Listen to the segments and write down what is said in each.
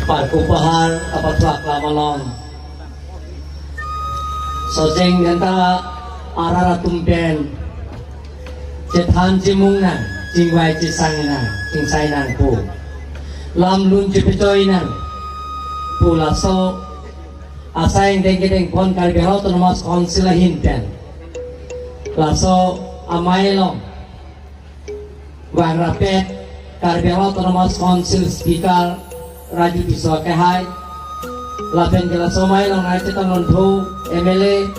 Parkupahan apatwak lamalong sojeng ganta arara tumpen cetan cimung nan cingwai cisang nan cingsai nan pu lam lun cipitoy nan pu laso asayang deng pon kalbi autonomous council hinten laso amay long wan rapet kalbi autonomous council speaker Raju Biswa Kehai Lapen Kela Somai Long Nai Cetan Lontu MLA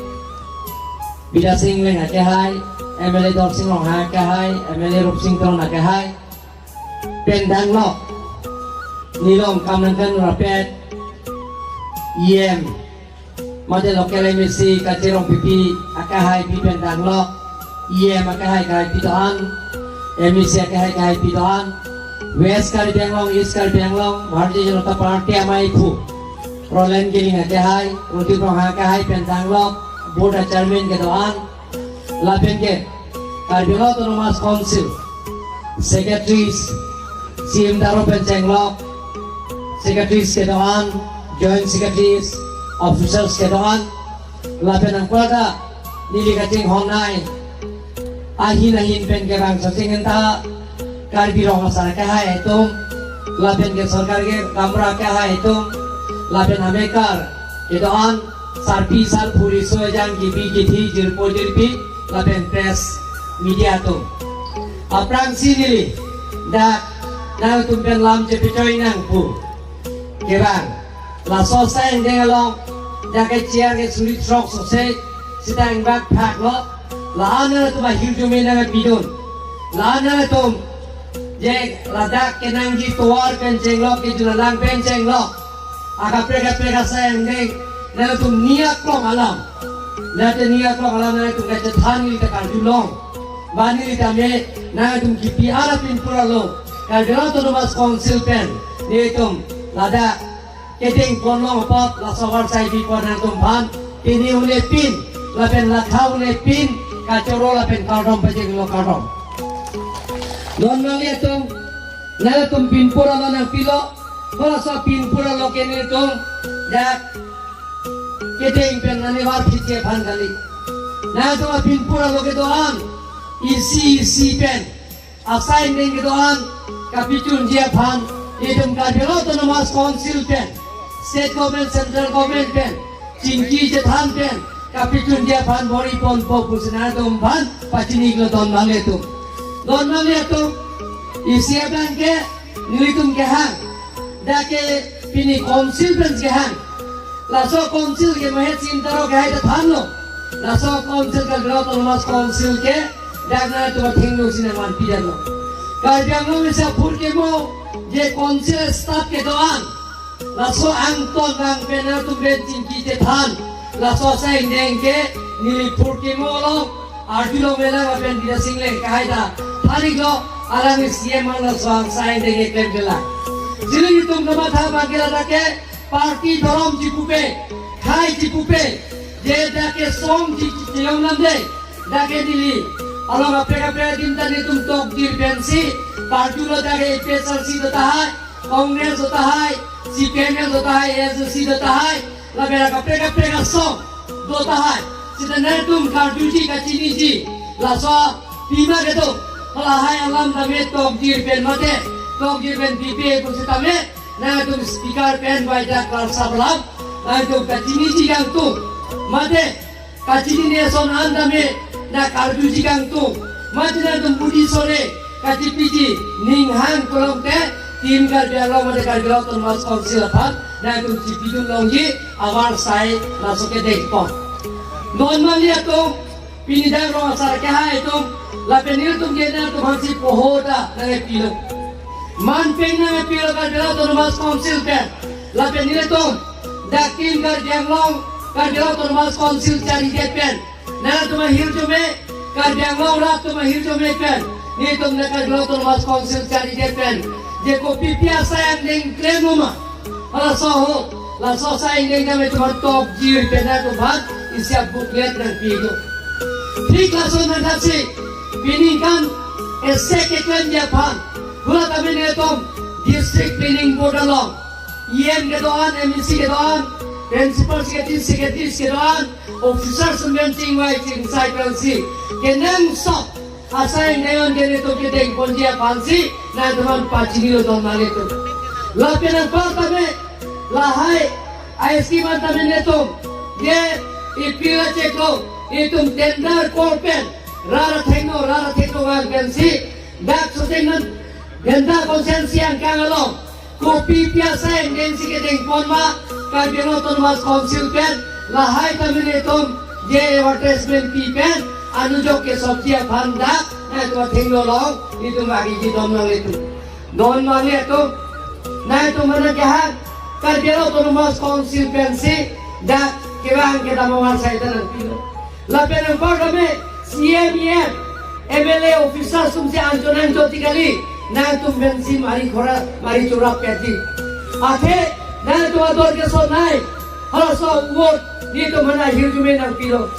Bida Sing Leng Kehai MLA Dor Sing Long Ha Kehai MLA Rup Sing Tong Kehai Pendang Lok Nilong Kamnangkan Rapet IM Made Lokele Misi Kacirong Pipi Akahai Pi Pendang Lok IM Akahai Kahai Pitohan MIC Akahai Kahai Pitohan West Kali Benglong, East Kali Benglong, Bharatiya Janata Party amai khu. Roland Giling Akehai, Ruti Prong Akehai, Pentanglok, Board of Chairman ke doan, Lapen ke, Kali Autonomous Council, Secretaries, CM Daro Pentanglok, Secretaries ke doan, Joint Secretaries, Officers ke doan, Lapen ang kuada, Nili Kacing Honai, Ahin pen ke bang sasing entah. Karbi rong asal kahai itu, lapen ke sarkar ke kamera kahai itu, lapen hamekar itu an sarpi sar puri soejang gibi giti jirpo jirpi, lapen press media tu. Aprang sini dak nak tumpen lam cepitoy nang pu, kerang, la sosai dengalong, dak ciar ke sulit sok sosai, sedang bak pak lo, la ana tu bahir jume nang bidun, la ana tu je ladak kenang ji tuar penceng lok ke junalang penceng lok aga prega sayang deng na tu niat long alam na tu niat long alam na tu kaca thani ta kal julong bani ta me na tu kipi ala pin pura lo kal jero tu mas council pen ne tum ladak keteng konlong pot la sawar sai di pon tum ban ini ule pin la pen la khau ule pin kacoro la pen kardom pejeng lo kardom Don nalia tung, nala tung pinpura lo nang pilo, kalau so pinpura lo kene tung, dak, keteng pen nani war pice pan kali, nala tung pinpura lo ke doan, isi pen, asain deng ke doan, kapitun dia pan, itu kadelo autonomous council pen, state government, central government pen, cingki jetan pen, kapitun dia pan bori pon popus nala tung pan, pacini lo don nalia tung. Don nalia tu isiapan ke nilitum ke hang dake pini council pens ke hang laso council ke mahet cintaro ke hai thanlo laso council ke autonomous council ke dagna tu thinglo sineman pidano karjanglo mesa phur ke mo je council staff ke doan laso angton nang pena tu ben cingki te than laso sai deng ke nili phur ke mo lo artilo mela ben dia single kahai da Hari lo alami siya mana soal saya dengan kembela. Jadi itu nama tha bagila dake parti dorom jipupe, khai jipupe, je dake song jiyong nande, dake dili. Alam apa dinta ni tum tok dir pensi, parti lo dake PSRC dota hai, Congress dota hai, CPM dota hai, SSC dota hai, labera kapre song dota hai. Sida nai tum karduji kacini ji, laso pima gitu. Kalau hai alam dame tok dir pen pipi kursi tame, na tu speaker pen baca kelas sablam, na tu kacini jigang tu, mate kacini ni son andame na kardu jigang tu, mate na tu budi sore kacipiji ninghang kolom te tim kar biarlo mate kar biarlo tu mas council apa, na tu cipidun longgi awal sai masuk ke dekpon. Normalnya tu pindah rumah sarkah itu lapenir tum gena tu hansi pohoda nange pilo man peng nange pilo ka dela tu mas council pen lapenir tum dakin kar janglong ka dela tu mas council cari pen na tu mahir jume ka janglong ra tu mahir jume pen ni tum na ka dela tu mas council cari pen je ko pipia sayang deng klemuma ala soho la so sayang deng kame tu top jir pen na tu bhat isya booklet nang pilo ठीक लासो में थासे पिनिंगkan esek eklen Japan hula kami netom district planning board along EM ke doan, MEC ke doan, principal secretary ke doan, officer sembilan cing wai cing sai pensi, kenang sok asai neon kene to ke deng ponjia pansi, na teman pacini lo don male to. Lapen ang kami, lahai, ISK man kami neto, ye ipila ceklo, itum tender korpen, rara tekno wang pensi, dak sosengan, genda konsensi ang kangalong. Kopi biasa yang densi ke deng ponma kabino ton mas konsil pen lahai kami netom je advertisement pi pen anu jo ke sabjiya phanda na to thenglo long itu bagi ji don nang itu na to mana kaha kabino ton mas konsil pen si da kewang ke damawar sai tan pino la pen ko kami CMM MLA officer sumse anjonan joti kali na tum bensi mari khora mari chura peti ate na to ador ke so nai hala so wot ni to mana hirjume na pilo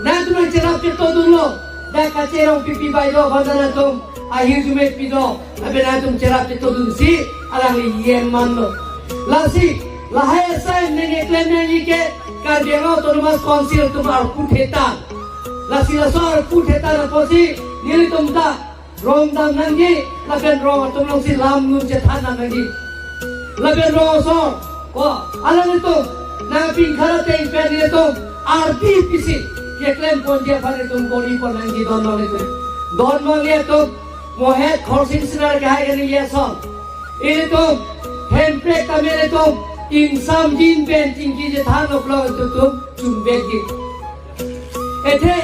na tum chera pe to dulo da ka chera pipi bai do bandana tum a hirjume pido abe na tum chera pe to dunsi ala li yen manno lasi lahai sai ne ne klen ne ke ka deno to mas konsil tum ar putheta lasi la so ar putheta na posi ni tum ta rong dam nangi laben rong tum long si lam nun je than nangi laben rong so ko alang itu na ping khara te pe ni to RTPC ke klem ponje phare tum boli ko nangi don le to mohe khorsin sinar ga hai ni ye so ini to hempe kamere to insam jin ben jin ki je than lo to chum be ki ethe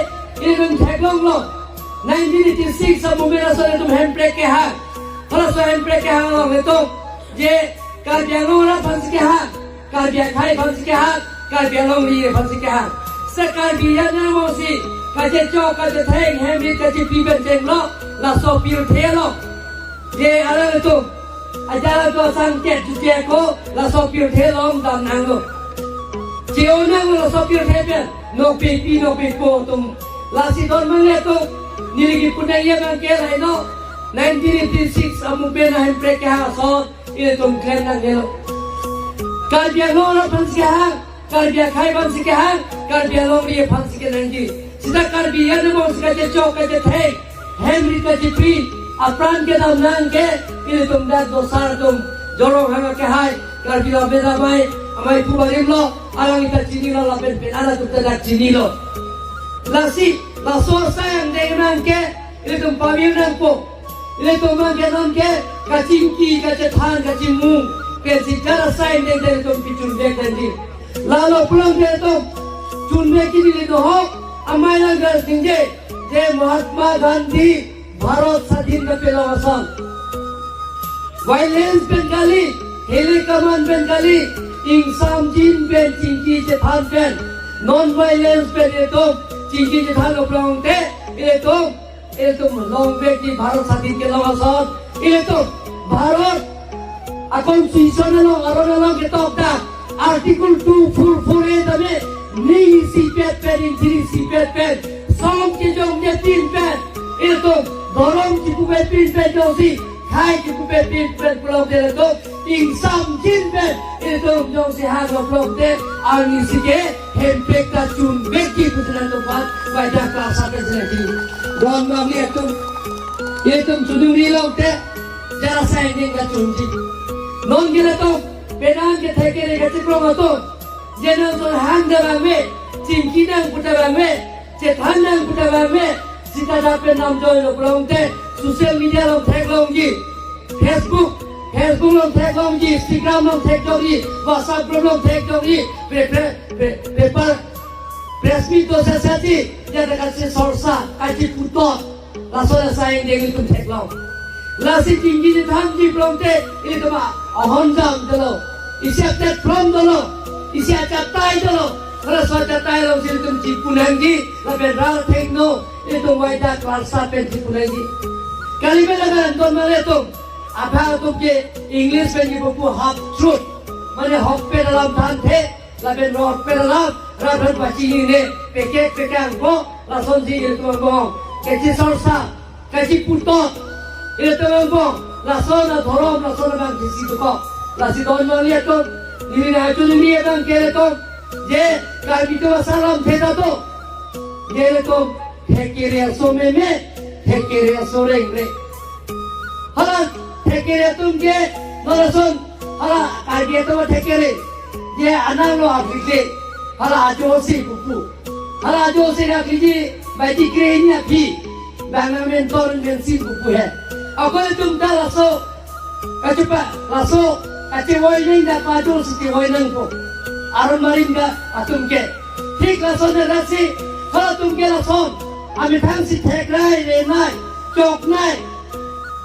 irun thaglong lo 1986 sa mumira sa tum handbrake ke ha hala sa handbrake ke ha lo to je karbiang lo la phans ke ha karbiang khai phans ke ha karbiang lo li phans ke ha sa karbiang na mo si ka je cho ka je theng hem ni ka je pi ben teng lo la so pi the lo je ala to ajala to sang ket ju je ko la so pi the lo dam nang lo je ona lo so pi the ben no pi ko tum la si don mang le to niligi punai ya bang ke lai no 1986 amu pe na handbrake ke ha so ile tum klen na gelo karbia lo la phans ke ha karbia khai phans ke ha karbia lo ye phans ke nangi sida karbia ne mo ska je chok ke thai henry ka je pi apran ke dam nang ke ile tum da do sar tum joro hanga ke hai karbia be da mai amai pu barim lo alang ita chini lo la pen pen ala tu ta chini lo lasi la so sayang dengan ke ile tum pamir nang po ile tum mang ke non ke ka chingki ka che than ka chimu ke si kara sayang dengan tum pichun be kandi la lo pulang ke tum chun be ki ni do ho amai la gar singe je mahatma gandhi bharat sadhin ka pela wasan violence bengali hele kaman bengali insam jin ben chingki che than ben non violence ben tum Chinki जे था लोग ते ये तो long back की भारत स्वाधीन के लगा साथ ये तो Bharat constitution lo aron lo ke tok da article 244 e dame ni si pet in diri si pet som ke jong je tin pet ये तो dorom ki ku pet pet jo si khai ki ku pet pulau de to insam jin pet ये तो jong si ha lo pulau de arni si ke hempek ka chun beki putra to bat baida ka sa ke jeti don ma lihat tuh ये तुम सुदूरी लोग थे जरा साइडिंग का चुनजी नॉन गिरे तो पेनांग के थे के रे गति प्रोमा तो जेनल तो हांग दबा में चिंकी नंग पुटबा में चेथान नंग पुटबा में सीता जापे नाम जो लोग लोग थे सोशल मीडिया लोग थे लोग जी फेसबुक लोग थे लोग जी इंस्टाग्राम लोग थे लोग जी व्हाट्सएप लोग थे लोग जी पेपर प्रेस मीट तो सेसती जरा kasi sorsa kasi putot langsung saya yang itu teklau. Lasi tinggi di tangki belum teh ini tu mah ahonjam dulu. Isi atas belum dulu. Isi atas tay dulu. Kalau suatu tay lalu sini tu cipunangi, lebih ral tekno itu wadah kelas satu cipunangi. Kali belajar tuan malah tu apa tu ke English penji buku half truth. Mana half pe dalam tante, lebih road pe dalam. Rapat baca ini pekek angko langsung sini tu angko. Kecil sorsa, kecil putot, itu memang, langsung na thorom, langsung na bangkisi tu kok, langsung doan melihat tu, ini na tu ni bang kere to je kami tu salam theta to kere to thekere so me thekere so re hala thekere tum je marason hala kami tu thekere je anang lo akile hala ajo si buku hala ajo si akili baiti kreni api bangna mentor mensi buku hai aku tum ta laso kacupa laso kaci woi ning dak maju siti woi nang ko aron marin ga atum ke ঠিক laso ne rasi kalau tum ke laso ami thang si thek nai re nai chok nai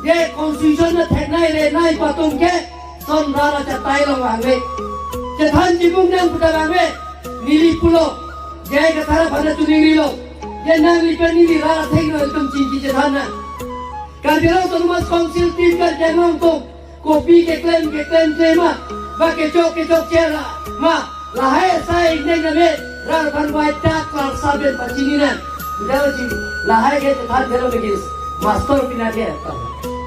ye constitution na thek nai re nai pa tum ke son rara cha tai long wang ve che than ji mung nang puta wang ve nili pulo ye ka thara phana tu nili lo ye nang li pe nili rara thek no tum chin ji che than na Kadang autonomous council tim kan jangan tu kopi ke klaim tema bak ke jok cera ma lahai saya ini kami rar banwai tak kelas saben pacininan sudah sih lahai ke tetap belo begis master pina dia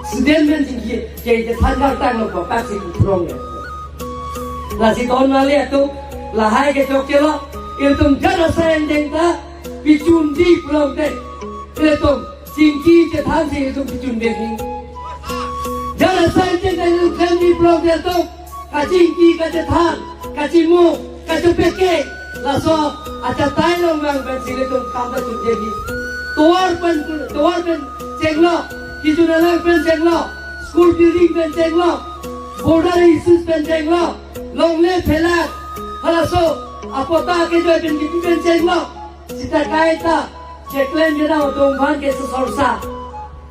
student men tinggi ke tetap datang lo pak si kurang ya lasi tahun lalu itu lahai ke jok cera itu jangan saya ini ta picun di pulau deh itu Singki je than se tu picun dekhi jara sai je tu kandi blog de tu ka singki ka je than ka cimu ka peke la so acha tai long bang ben sile tu kam ta tu dekhi tuar pen cenglo kijuna lang pen cenglo school building pen cenglo border issues pen cenglo long le phela hala so apota ke jo pen cenglo sita kaita Ceklen jeda untuk ban ke sesorsa.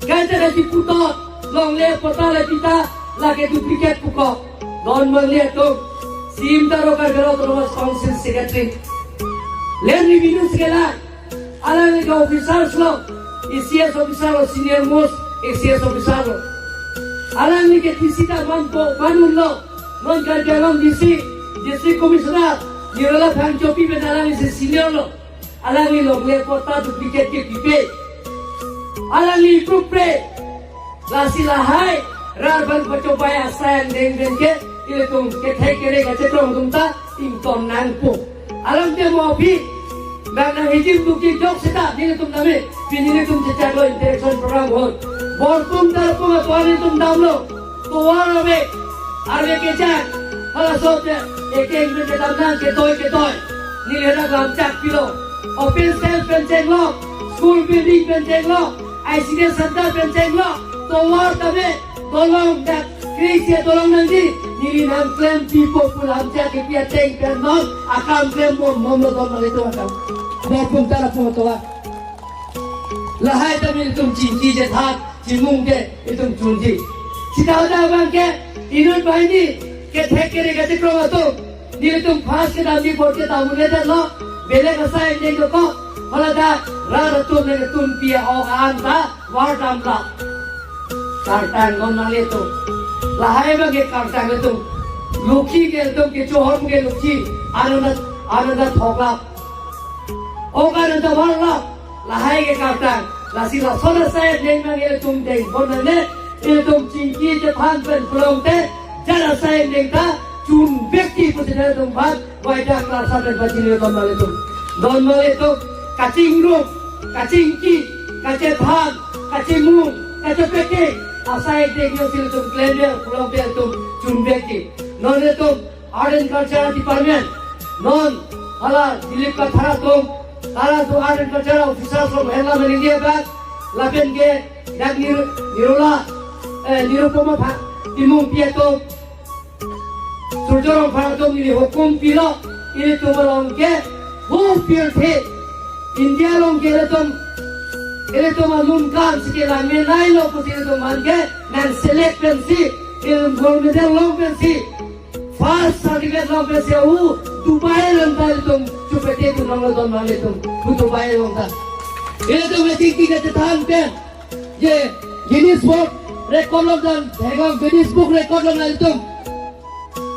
Kata kaki putot, long le pota le pita, lagi duplicate pukok. Don melihat tu, sim taruh kerja terus council secretary. Len review segala, alang le officer lo, ICS officer lo senior most, ICS officer lo. Alang le ke tisita manun lo, non kerja long district commissioner, nirola phang chopi benalang isi senior lo. Alangi log le kota duplicate ke pipe alangi kupre lasi lahai rarban pacobaya sayang deng ke ile tum ke thai kere ga chetrong tum ta tim tom nang pu alam te mo phi bang hijim tu ki jok seta dile tum name pinile tum che chalo interaction program ho bor tum tar pu toani tum damlo to wara be arbe ke cha hala sote ek min ke damna ke toy nile ra gam chak pilo Open cell penceng lo, school building penceng lo, ICD center penceng lo, tolong kami, tolong dak, krisi tolong nanti, nili nam klaim tipo pulang cek kipia ceng penon, akam klaim mom lo tolong itu akam, berpun tara pun toa, lahai kami itu cinci jethat, cimung ke itu cunci, kita ada bang ke, inut bahini, ke thekere ke kromo tu, nili tu fast ke dalam di port ke tahu ni dah lo. Bela kasai ini juga, kalau dah rara tu mereka tumpia orang dah wardam lah. Kartan gonna itu, lahai bagi kartan itu, luki ke itu kecohor ke luki, anu thoklah. Orang itu warlah, lahai ke kartan, lasi lah soalnya saya dengan itu tumpeng, bodoh ni itu cingki jethan pen pulang teh, jangan saya dengan cun bekti pun tidak tumpah. Wajah kelas sampai bajil itu normal itu kacing rup, kacing ki, kacing than, kacing mung, kacing peke, asai dekio sila tu klender, pulau dia tu cumbeki, non itu art and culture department, non hala dilip ka thara tu art and culture officer from Hela India bag, lapen ke dak nirupoma pha, timung piato. Surjorong Bharatom ini hukum pilo ini tu belum ke pil the India long ke ini tu malum kan sekitar menai lo pun ini tu mangke dan select pensi ini gold medal long pensi first certificate long pensi Dubai long tadi tu cupete tu nongol tu mangke tu Dubai long tadi ini tu mesti kita tahan pen je Guinness Book record long dan Guinness Book record long itu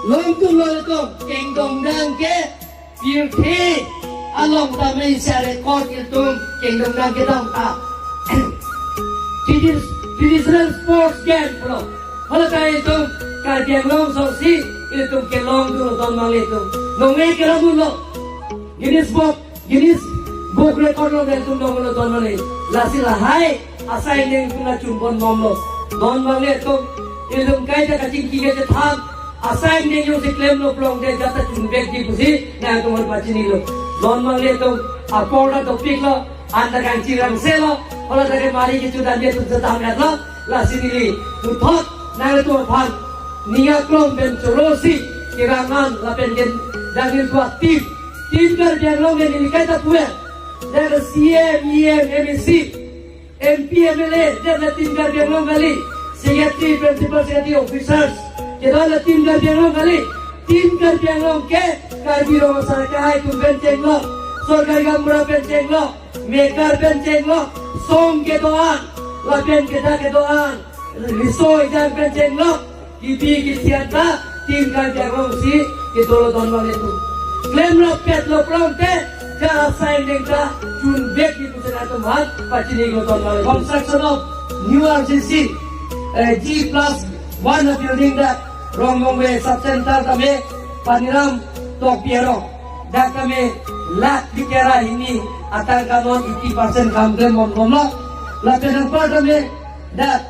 long tu kingdom dang ke beauty along the Malaysia record itu kingdom dang ke dang ta traditional sports game bro kalau kaya itu Karbianglong sosi itu kelong dulu don mali itu. Nongai kelong dulu. Guinness Book record lo dari tundong lo don mali. Lasi lahai asai neng tuna cumpon nomlo. Don mali itu itu kai dah kacing tiga jetham. Asai neng yo si claim lo plong deh jata cumbek di pusi. Nah tu mal pacini lo. Don mali itu apola topik lo. Anda kan cirang selo. Kalau dari mari kita dan dia tu jetham lo. Lasi nili tu thot nang tu pan. Nia klong ben corosi kirangan lapen gen dagil tua tim Karbianglong yang ini kita punya dari CM, MEC, MP, MLA dari tim Karbianglong kali secretary, principal secretary officers kita ada tim Karbianglong kali tim Karbianglong ke Karbiro masyarakat hai tu benceng lo sorgai gambar benceng lo mekar benceng lo song ke doan lapen kita ke doan risoi dan benceng lo Kipi kisianta tim Karbianglong si kitolo don bang itu. Klaim lo pet lo pronte jara sign dengka jun bek di pusat atau mat pacini lo don bang. Construction of new RCC G+1 building that Ronggong way subcenter kami Paniram Tok Piero dan kami lak dikira ini akan kanon 80% kamden mom lakukan apa kami that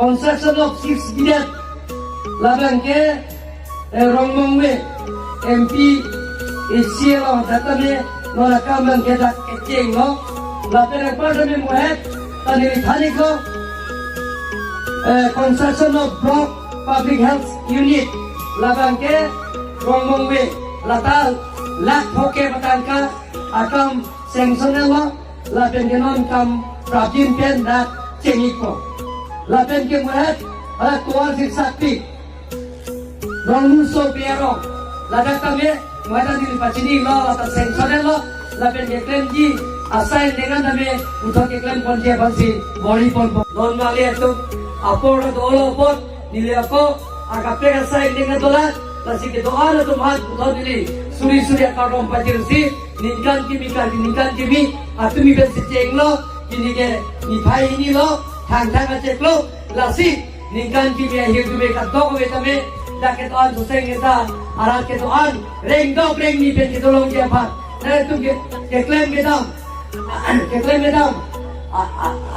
construction of 6 bidet labang ke Ronggong we MP isielo datame nona kambang ke dak kecing lo lapen apa kami muat tani thani ko construction of block public health unit labang ke Ronggong we latal lak hoke batangka akam sanction lo lapen ke non kam prabin pen dak cengiko lapen ke muat ala tuan sakti Ronggong so biaro laga kami muatan di pacini lo atau sanction lo lapen ke klaim ji asal dengan kami untuk ke klaim ponje bansi body pon non mali itu apor dolo pon nilai aku agak pega asal dengan dolar lasi ke doa itu mat untuk dili suri akarom pacir si ningkan kimi atumi bensi ceng lo ini ke nipai ini lo thang acek lo lasi ningkan kimi akhir tu mereka toko betame dah ketuan suseng kita arat ketuan reng ni pen ketolong dia pak nah itu ke klaim kita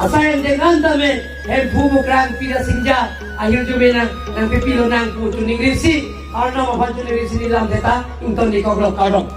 asal dengan tame bubu kerang pida sinja akhir tu benang nang pipilo nang putu ningrisi arna mafancu ningrisi dalam data untuk dikoblok kadong